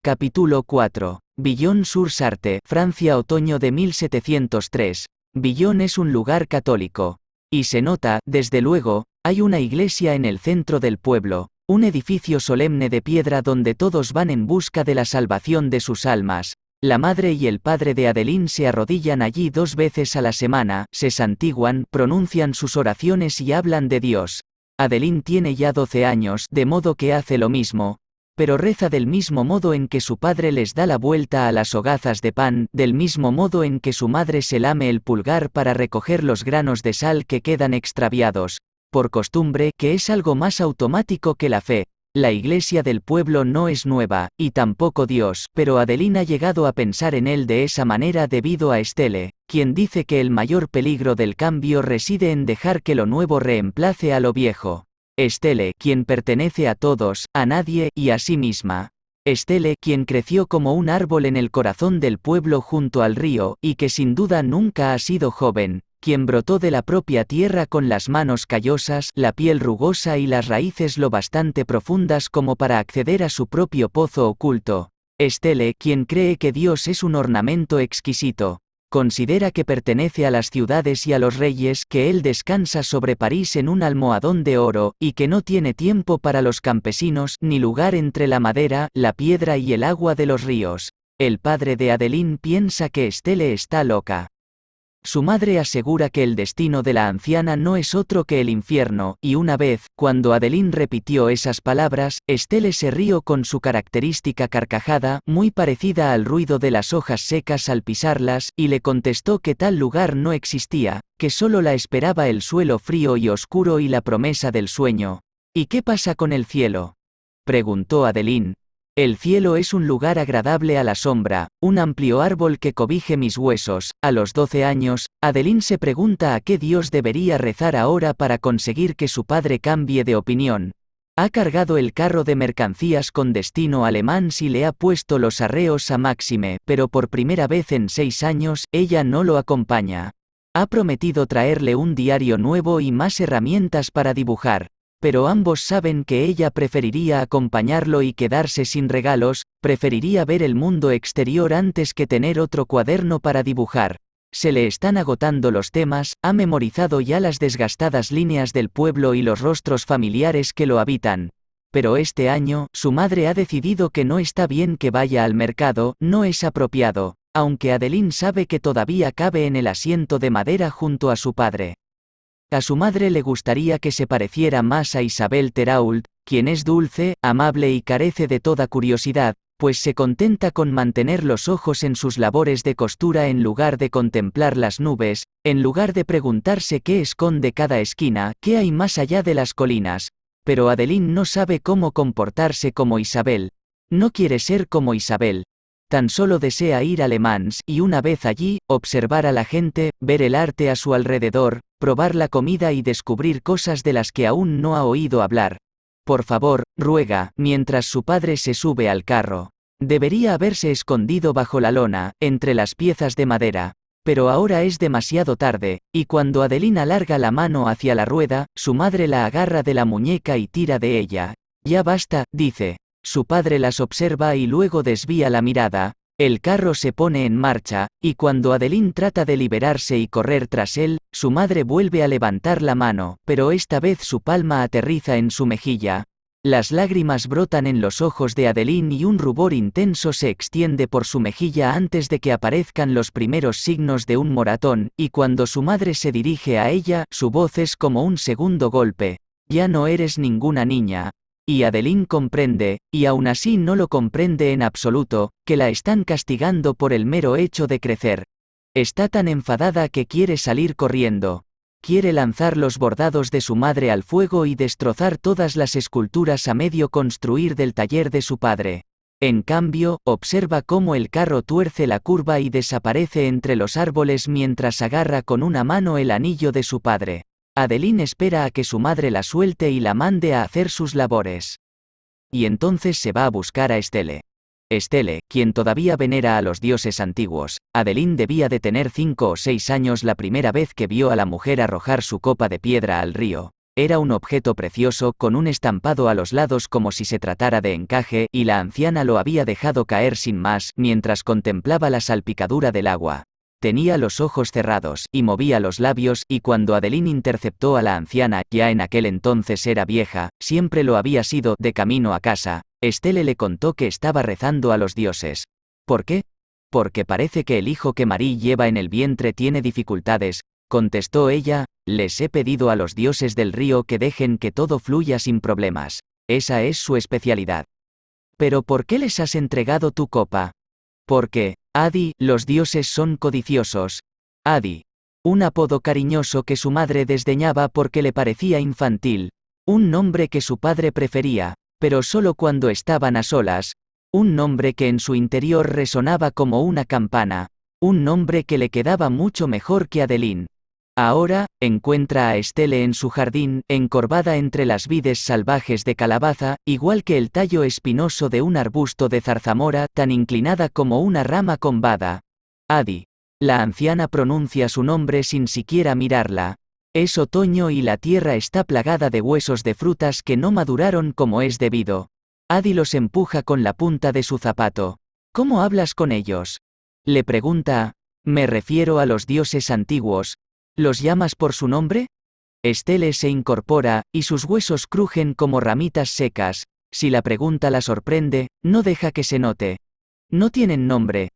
Capítulo 4. Billon-sur-Sarthe, Francia, otoño de 1703. Billon es un lugar católico. Y se nota, desde luego, hay una iglesia en el centro del pueblo, un edificio solemne de piedra donde todos van en busca de la salvación de sus almas. La madre y el padre de Adeline se arrodillan allí 2 veces a la semana, se santiguan, pronuncian sus oraciones y hablan de Dios. Adeline tiene ya 12 años, de modo que hace lo mismo, pero reza del mismo modo en que su padre les da la vuelta a las hogazas de pan, del mismo modo en que su madre se lame el pulgar para recoger los granos de sal que quedan extraviados, por costumbre, que es algo más automático que la fe. La iglesia del pueblo no es nueva, y tampoco Dios, pero Adeline ha llegado a pensar en él de esa manera debido a Estelle, quien dice que el mayor peligro del cambio reside en dejar que lo nuevo reemplace a lo viejo. Estelle, quien pertenece a todos, a nadie, y a sí misma. Estelle, quien creció como un árbol en el corazón del pueblo junto al río, y que sin duda nunca ha sido joven, quien brotó de la propia tierra con las manos callosas, la piel rugosa y las raíces lo bastante profundas como para acceder a su propio pozo oculto. Estelle, quien cree que Dios es un ornamento exquisito. Considera que pertenece a las ciudades y a los reyes, que él descansa sobre París en un almohadón de oro, y que no tiene tiempo para los campesinos, ni lugar entre la madera, la piedra y el agua de los ríos. El padre de Adeline piensa que Estelle está loca. Su madre asegura que el destino de la anciana no es otro que el infierno, y una vez, cuando Adeline repitió esas palabras, Estelle se rió con su característica carcajada, muy parecida al ruido de las hojas secas al pisarlas, y le contestó que tal lugar no existía, que solo la esperaba el suelo frío y oscuro y la promesa del sueño. ¿Y qué pasa con el cielo?, preguntó Adeline. El cielo es un lugar agradable a la sombra, un amplio árbol que cobije mis huesos. A los 12 años, Adeline se pregunta a qué Dios debería rezar ahora para conseguir que su padre cambie de opinión. Ha cargado el carro de mercancías con destino a Le Mans y le ha puesto los arreos a Máxime, pero por primera vez en 6 años, ella no lo acompaña. Ha prometido traerle un diario nuevo y más herramientas para dibujar. Pero ambos saben que ella preferiría acompañarlo y quedarse sin regalos, preferiría ver el mundo exterior antes que tener otro cuaderno para dibujar. Se le están agotando los temas, ha memorizado ya las desgastadas líneas del pueblo y los rostros familiares que lo habitan. Pero este año, su madre ha decidido que no está bien que vaya al mercado, no es apropiado, aunque Adeline sabe que todavía cabe en el asiento de madera junto a su padre. A su madre le gustaría que se pareciera más a Isabel Therault, quien es dulce, amable y carece de toda curiosidad, pues se contenta con mantener los ojos en sus labores de costura en lugar de contemplar las nubes, en lugar de preguntarse qué esconde cada esquina, qué hay más allá de las colinas. Pero Adeline no sabe cómo comportarse como Isabel. No quiere ser como Isabel. Tan solo desea ir a Le Mans y una vez allí, observar a la gente, ver el arte a su alrededor, probar la comida y descubrir cosas de las que aún no ha oído hablar. Por favor, ruega, mientras su padre se sube al carro. Debería haberse escondido bajo la lona, entre las piezas de madera. Pero ahora es demasiado tarde, y cuando Adeline alarga la mano hacia la rueda, su madre la agarra de la muñeca y tira de ella. Ya basta, dice. Su padre las observa y luego desvía la mirada. El carro se pone en marcha, y cuando Adeline trata de liberarse y correr tras él, su madre vuelve a levantar la mano, pero esta vez su palma aterriza en su mejilla. Las lágrimas brotan en los ojos de Adeline y un rubor intenso se extiende por su mejilla antes de que aparezcan los primeros signos de un moratón, y cuando su madre se dirige a ella, su voz es como un segundo golpe. Ya no eres ninguna niña. Y Adeline comprende, y aún así no lo comprende en absoluto, que la están castigando por el mero hecho de crecer. Está tan enfadada que quiere salir corriendo. Quiere lanzar los bordados de su madre al fuego y destrozar todas las esculturas a medio construir del taller de su padre. En cambio, observa cómo el carro tuerce la curva y desaparece entre los árboles mientras agarra con una mano el anillo de su padre. Adeline espera a que su madre la suelte y la mande a hacer sus labores. Y entonces se va a buscar a Estelle. Estelle, quien todavía venera a los dioses antiguos. Adeline debía de tener 5 o 6 años la primera vez que vio a la mujer arrojar su copa de piedra al río. Era un objeto precioso con un estampado a los lados como si se tratara de encaje, y la anciana lo había dejado caer sin más, mientras contemplaba la salpicadura del agua. Tenía los ojos cerrados, y movía los labios, y cuando Adeline interceptó a la anciana, ya en aquel entonces era vieja, siempre lo había sido, de camino a casa, Estelle le contó que estaba rezando a los dioses. ¿Por qué? Porque parece que el hijo que Marie lleva en el vientre tiene dificultades, contestó ella. Les he pedido a los dioses del río que dejen que todo fluya sin problemas. Esa es su especialidad. ¿Pero por qué les has entregado tu copa? Porque, Adi, los dioses son codiciosos. Adi. Un apodo cariñoso que su madre desdeñaba porque le parecía infantil. Un nombre que su padre prefería, pero solo cuando estaban a solas. Un nombre que en su interior resonaba como una campana. Un nombre que le quedaba mucho mejor que Adeline. Ahora, encuentra a Estelle en su jardín, encorvada entre las vides salvajes de calabaza, igual que el tallo espinoso de un arbusto de zarzamora, tan inclinada como una rama combada. Adi. La anciana pronuncia su nombre sin siquiera mirarla. Es otoño y la tierra está plagada de huesos de frutas que no maduraron como es debido. Adi los empuja con la punta de su zapato. ¿Cómo hablas con ellos? Le pregunta. Me refiero a los dioses antiguos. ¿Los llamas por su nombre? Estelle se incorpora, y sus huesos crujen como ramitas secas. Si la pregunta la sorprende, no deja que se note. No tienen nombre.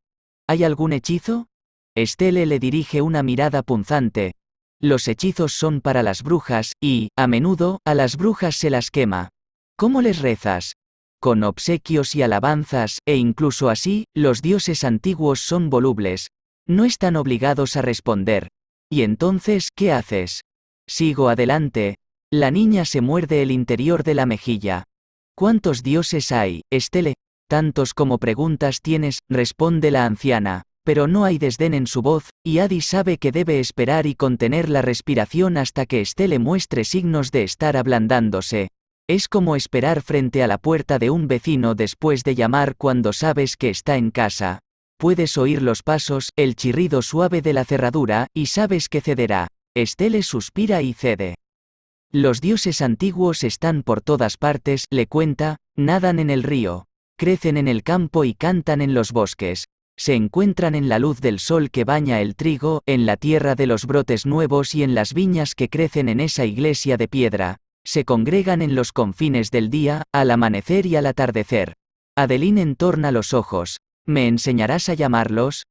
¿Hay algún hechizo? Estelle le dirige una mirada punzante. Los hechizos son para las brujas, y, a menudo, a las brujas se las quema. ¿Cómo les rezas? Con obsequios y alabanzas, e incluso así, los dioses antiguos son volubles. No están obligados a responder. ¿Y entonces qué haces? Sigo adelante. La niña se muerde el interior de la mejilla. ¿Cuántos dioses hay, Estelle? Tantos como preguntas tienes, responde la anciana, pero no hay desdén en su voz, y Adi sabe que debe esperar y contener la respiración hasta que Estelle muestre signos de estar ablandándose. Es como esperar frente a la puerta de un vecino después de llamar cuando sabes que está en casa. Puedes oír los pasos, el chirrido suave de la cerradura, y sabes que cederá. Estelle suspira y cede. Los dioses antiguos están por todas partes, le cuenta, nadan en el río, crecen en el campo y cantan en los bosques. Se encuentran en la luz del sol que baña el trigo, en la tierra de los brotes nuevos y en las viñas que crecen en esa iglesia de piedra. Se congregan en los confines del día, al amanecer y al atardecer. Adeline entorna los ojos. ¿Me enseñarás a llamarlos?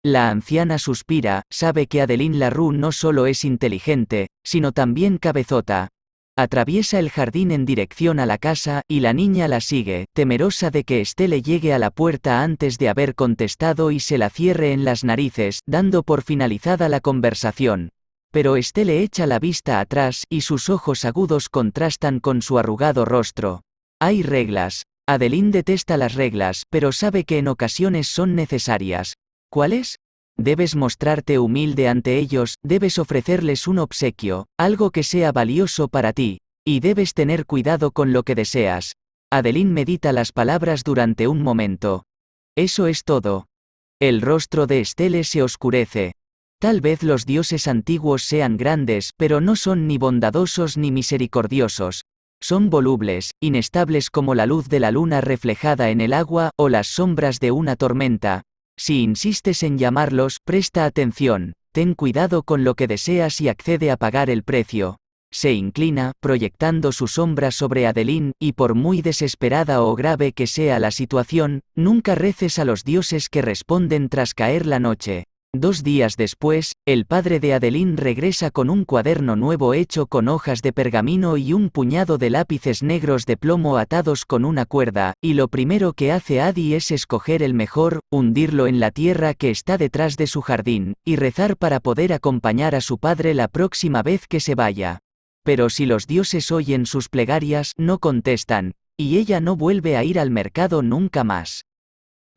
La anciana suspira, sabe que Adeline Larue no solo es inteligente, sino también cabezota. Atraviesa el jardín en dirección a la casa, y la niña la sigue, temerosa de que Estelle llegue a la puerta antes de haber contestado y se la cierre en las narices, dando por finalizada la conversación. Pero Estelle echa la vista atrás, y sus ojos agudos contrastan con su arrugado rostro. Hay reglas. Adeline detesta las reglas, pero sabe que en ocasiones son necesarias. ¿Cuáles? Debes mostrarte humilde ante ellos, debes ofrecerles un obsequio, algo que sea valioso para ti, y debes tener cuidado con lo que deseas. Adeline medita las palabras durante un momento. Eso es todo. El rostro de Estelle se oscurece. Tal vez los dioses antiguos sean grandes, pero no son ni bondadosos ni misericordiosos. Son volubles, inestables como la luz de la luna reflejada en el agua, o las sombras de una tormenta. Si insistes en llamarlos, presta atención, ten cuidado con lo que deseas y accede a pagar el precio. Se inclina, proyectando su sombra sobre Adeline, y por muy desesperada o grave que sea la situación, nunca reces a los dioses que responden tras caer la noche. 2 días después, el padre de Adeline regresa con un cuaderno nuevo hecho con hojas de pergamino y un puñado de lápices negros de plomo atados con una cuerda, y lo primero que hace Adi es escoger el mejor, hundirlo en la tierra que está detrás de su jardín, y rezar para poder acompañar a su padre la próxima vez que se vaya. Pero si los dioses oyen sus plegarias, no contestan, y ella no vuelve a ir al mercado nunca más.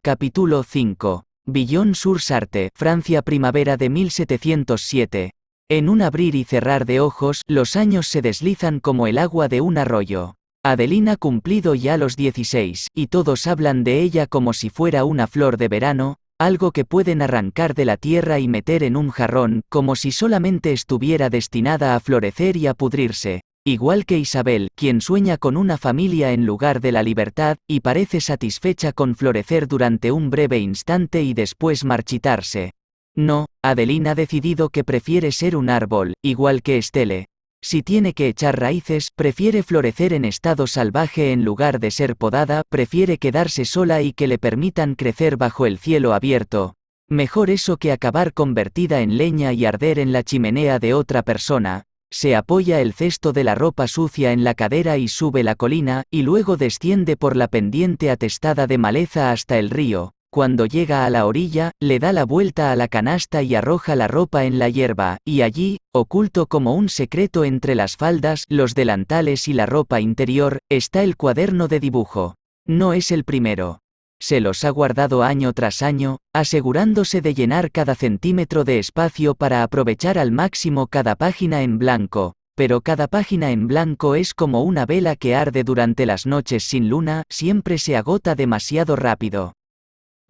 Capítulo 5. Billon-sur-Sarthe, Francia, primavera de 1707. En un abrir y cerrar de ojos, los años se deslizan como el agua de un arroyo. Adeline ha cumplido ya los 16, y todos hablan de ella como si fuera una flor de verano, algo que pueden arrancar de la tierra y meter en un jarrón, como si solamente estuviera destinada a florecer y a pudrirse. Igual que Isabel, quien sueña con una familia en lugar de la libertad, y parece satisfecha con florecer durante un breve instante y después marchitarse. No, Adeline ha decidido que prefiere ser un árbol, igual que Estelle. Si tiene que echar raíces, prefiere florecer en estado salvaje en lugar de ser podada, prefiere quedarse sola y que le permitan crecer bajo el cielo abierto. Mejor eso que acabar convertida en leña y arder en la chimenea de otra persona. Se apoya el cesto de la ropa sucia en la cadera y sube la colina, y luego desciende por la pendiente atestada de maleza hasta el río. Cuando llega a la orilla, le da la vuelta a la canasta y arroja la ropa en la hierba, y allí, oculto como un secreto entre las faldas, los delantales y la ropa interior, está el cuaderno de dibujo. No es el primero. Se los ha guardado año tras año, asegurándose de llenar cada centímetro de espacio para aprovechar al máximo cada página en blanco, pero cada página en blanco es como una vela que arde durante las noches sin luna, siempre se agota demasiado rápido.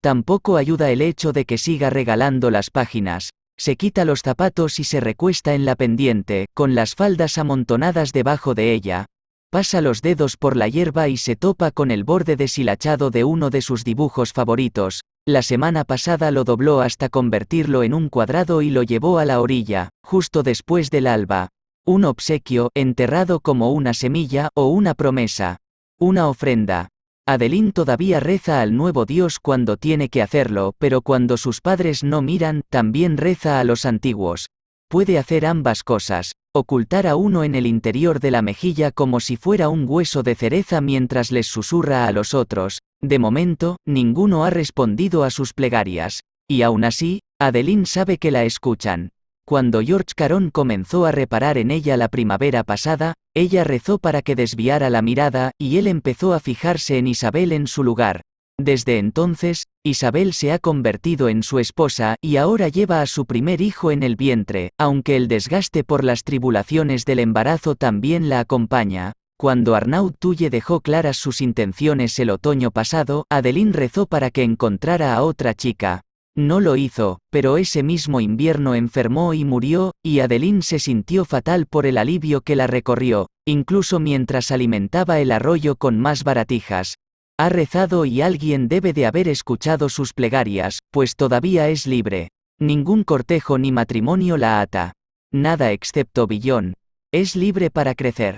Tampoco ayuda el hecho de que siga regalando las páginas. Se quita los zapatos y se recuesta en la pendiente, con las faldas amontonadas debajo de ella. Pasa los dedos por la hierba y se topa con el borde deshilachado de uno de sus dibujos favoritos. La semana pasada lo dobló hasta convertirlo en un cuadrado y lo llevó a la orilla, justo después del alba. Un obsequio, enterrado como una semilla, o una promesa. Una ofrenda. Adeline todavía reza al nuevo Dios cuando tiene que hacerlo, pero cuando sus padres no miran, también reza a los antiguos. Puede hacer ambas cosas, ocultar a uno en el interior de la mejilla como si fuera un hueso de cereza mientras les susurra a los otros. De momento, ninguno ha respondido a sus plegarias. Y aún así, Adeline sabe que la escuchan. Cuando George Caron comenzó a reparar en ella la primavera pasada, ella rezó para que desviara la mirada, y él empezó a fijarse en Isabel en su lugar. Desde entonces, Isabel se ha convertido en su esposa, y ahora lleva a su primer hijo en el vientre, aunque el desgaste por las tribulaciones del embarazo también la acompaña. Cuando Arnaud Touye dejó claras sus intenciones el otoño pasado, Adeline rezó para que encontrara a otra chica. No lo hizo, pero ese mismo invierno enfermó y murió, y Adeline se sintió fatal por el alivio que la recorrió, incluso mientras alimentaba el arroyo con más baratijas. Ha rezado y alguien debe de haber escuchado sus plegarias, pues todavía es libre. Ningún cortejo ni matrimonio la ata. Nada excepto Villon. Es libre para crecer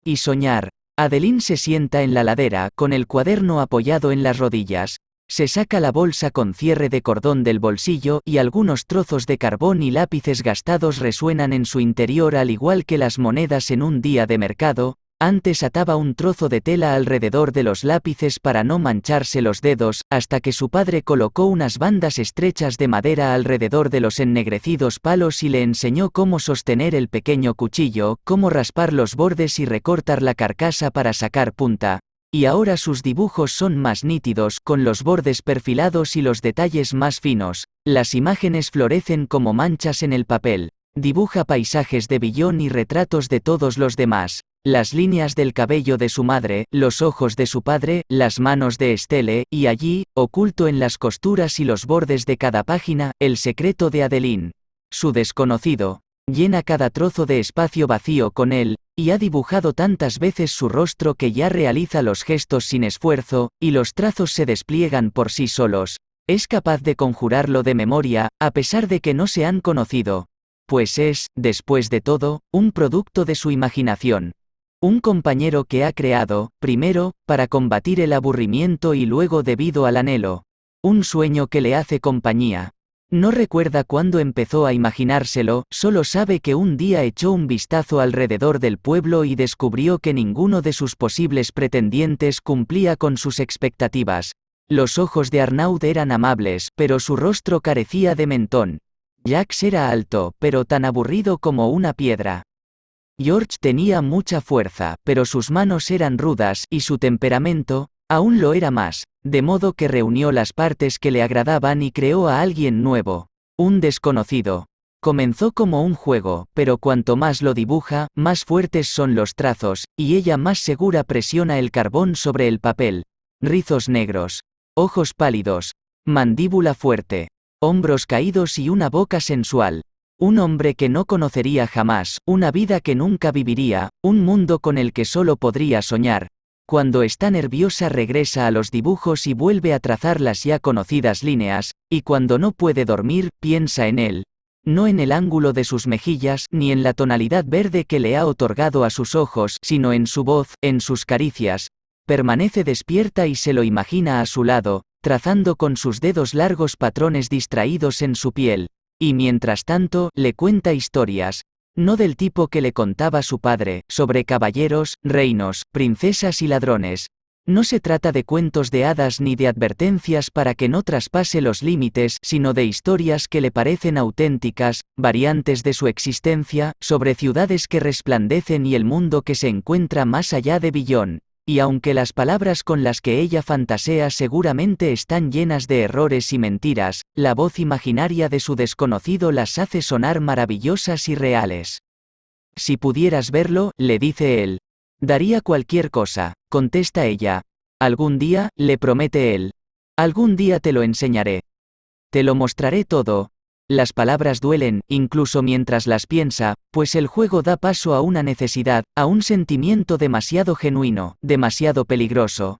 y soñar. Adeline se sienta en la ladera, con el cuaderno apoyado en las rodillas. Se saca la bolsa con cierre de cordón del bolsillo y algunos trozos de carbón y lápices gastados resuenan en su interior al igual que las monedas en un día de mercado. Antes ataba un trozo de tela alrededor de los lápices para no mancharse los dedos, hasta que su padre colocó unas bandas estrechas de madera alrededor de los ennegrecidos palos y le enseñó cómo sostener el pequeño cuchillo, cómo raspar los bordes y recortar la carcasa para sacar punta. Y ahora sus dibujos son más nítidos, con los bordes perfilados y los detalles más finos. Las imágenes florecen como manchas en el papel. Dibuja paisajes de Villon y retratos de todos los demás. Las líneas del cabello de su madre, los ojos de su padre, las manos de Estelle, y allí, oculto en las costuras y los bordes de cada página, el secreto de Adeline. Su desconocido. Llena cada trozo de espacio vacío con él, y ha dibujado tantas veces su rostro que ya realiza los gestos sin esfuerzo, y los trazos se despliegan por sí solos. Es capaz de conjurarlo de memoria, a pesar de que no se han conocido. Pues es, después de todo, un producto de su imaginación. Un compañero que ha creado, primero, para combatir el aburrimiento y luego debido al anhelo. Un sueño que le hace compañía. No recuerda cuándo empezó a imaginárselo, solo sabe que un día echó un vistazo alrededor del pueblo y descubrió que ninguno de sus posibles pretendientes cumplía con sus expectativas. Los ojos de Arnaud eran amables, pero su rostro carecía de mentón. Jacques era alto, pero tan aburrido como una piedra. George tenía mucha fuerza, pero sus manos eran rudas, y su temperamento, aún lo era más, de modo que reunió las partes que le agradaban y creó a alguien nuevo, un desconocido. Comenzó como un juego, pero cuanto más lo dibuja, más fuertes son los trazos, y ella más segura presiona el carbón sobre el papel. Rizos negros, ojos pálidos, mandíbula fuerte, hombros caídos y una boca sensual. Un hombre que no conocería jamás, una vida que nunca viviría, un mundo con el que solo podría soñar. Cuando está nerviosa regresa a los dibujos y vuelve a trazar las ya conocidas líneas, y cuando no puede dormir, piensa en él. No en el ángulo de sus mejillas, ni en la tonalidad verde que le ha otorgado a sus ojos, sino en su voz, en sus caricias. Permanece despierta y se lo imagina a su lado, trazando con sus dedos largos patrones distraídos en su piel. Y mientras tanto, le cuenta historias. No del tipo que le contaba su padre, sobre caballeros, reinos, princesas y ladrones. No se trata de cuentos de hadas ni de advertencias para que no traspase los límites, sino de historias que le parecen auténticas, variantes de su existencia, sobre ciudades que resplandecen y el mundo que se encuentra más allá de Billón. Y aunque las palabras con las que ella fantasea seguramente están llenas de errores y mentiras, la voz imaginaria de su desconocido las hace sonar maravillosas y reales. Si pudieras verlo, le dice él. Daría cualquier cosa, contesta ella. Algún día, le promete él. Algún día te lo enseñaré. Te lo mostraré todo. Las palabras duelen, incluso mientras las piensa, pues el juego da paso a una necesidad, a un sentimiento demasiado genuino, demasiado peligroso.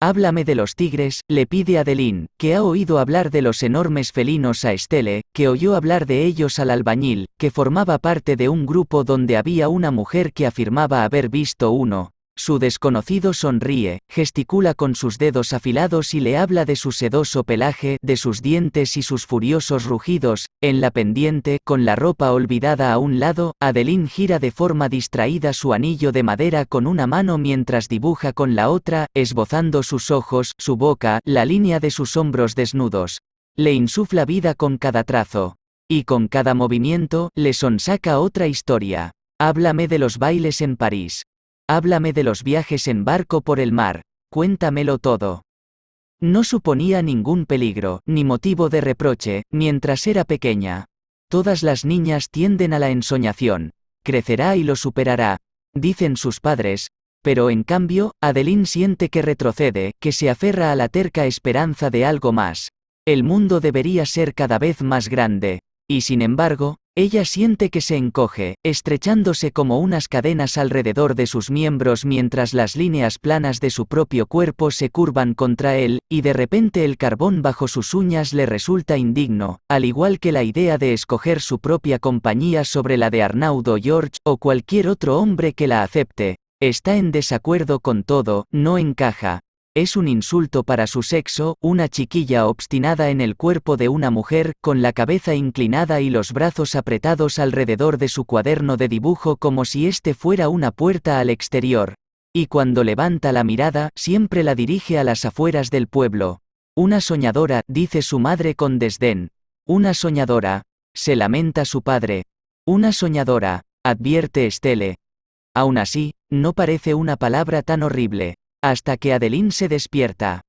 Háblame de los tigres, le pide Adeline, que ha oído hablar de los enormes felinos a Estelle, que oyó hablar de ellos al albañil, que formaba parte de un grupo donde había una mujer que afirmaba haber visto uno. Su desconocido sonríe, gesticula con sus dedos afilados y le habla de su sedoso pelaje, de sus dientes y sus furiosos rugidos. En la pendiente, con la ropa olvidada a un lado, Adeline gira de forma distraída su anillo de madera con una mano mientras dibuja con la otra, esbozando sus ojos, su boca, la línea de sus hombros desnudos. Le insufla vida con cada trazo. Y con cada movimiento, le sonsaca otra historia. Háblame de los bailes en París. Háblame de los viajes en barco por el mar, cuéntamelo todo. No suponía ningún peligro, ni motivo de reproche, mientras era pequeña. Todas las niñas tienden a la ensoñación. Crecerá y lo superará, dicen sus padres, pero en cambio, Adeline siente que retrocede, que se aferra a la terca esperanza de algo más. El mundo debería ser cada vez más grande, y sin embargo, ella siente que se encoge, estrechándose como unas cadenas alrededor de sus miembros mientras las líneas planas de su propio cuerpo se curvan contra él, y de repente el carbón bajo sus uñas le resulta indigno, al igual que la idea de escoger su propia compañía sobre la de Arnaud o George, o cualquier otro hombre que la acepte. Está en desacuerdo con todo, no encaja. Es un insulto para su sexo, una chiquilla obstinada en el cuerpo de una mujer, con la cabeza inclinada y los brazos apretados alrededor de su cuaderno de dibujo como si este fuera una puerta al exterior. Y cuando levanta la mirada, siempre la dirige a las afueras del pueblo. Una soñadora, dice su madre con desdén. Una soñadora, se lamenta su padre. Una soñadora, advierte Estelle. Aún así, no parece una palabra tan horrible. Hasta que Adeline se despierta.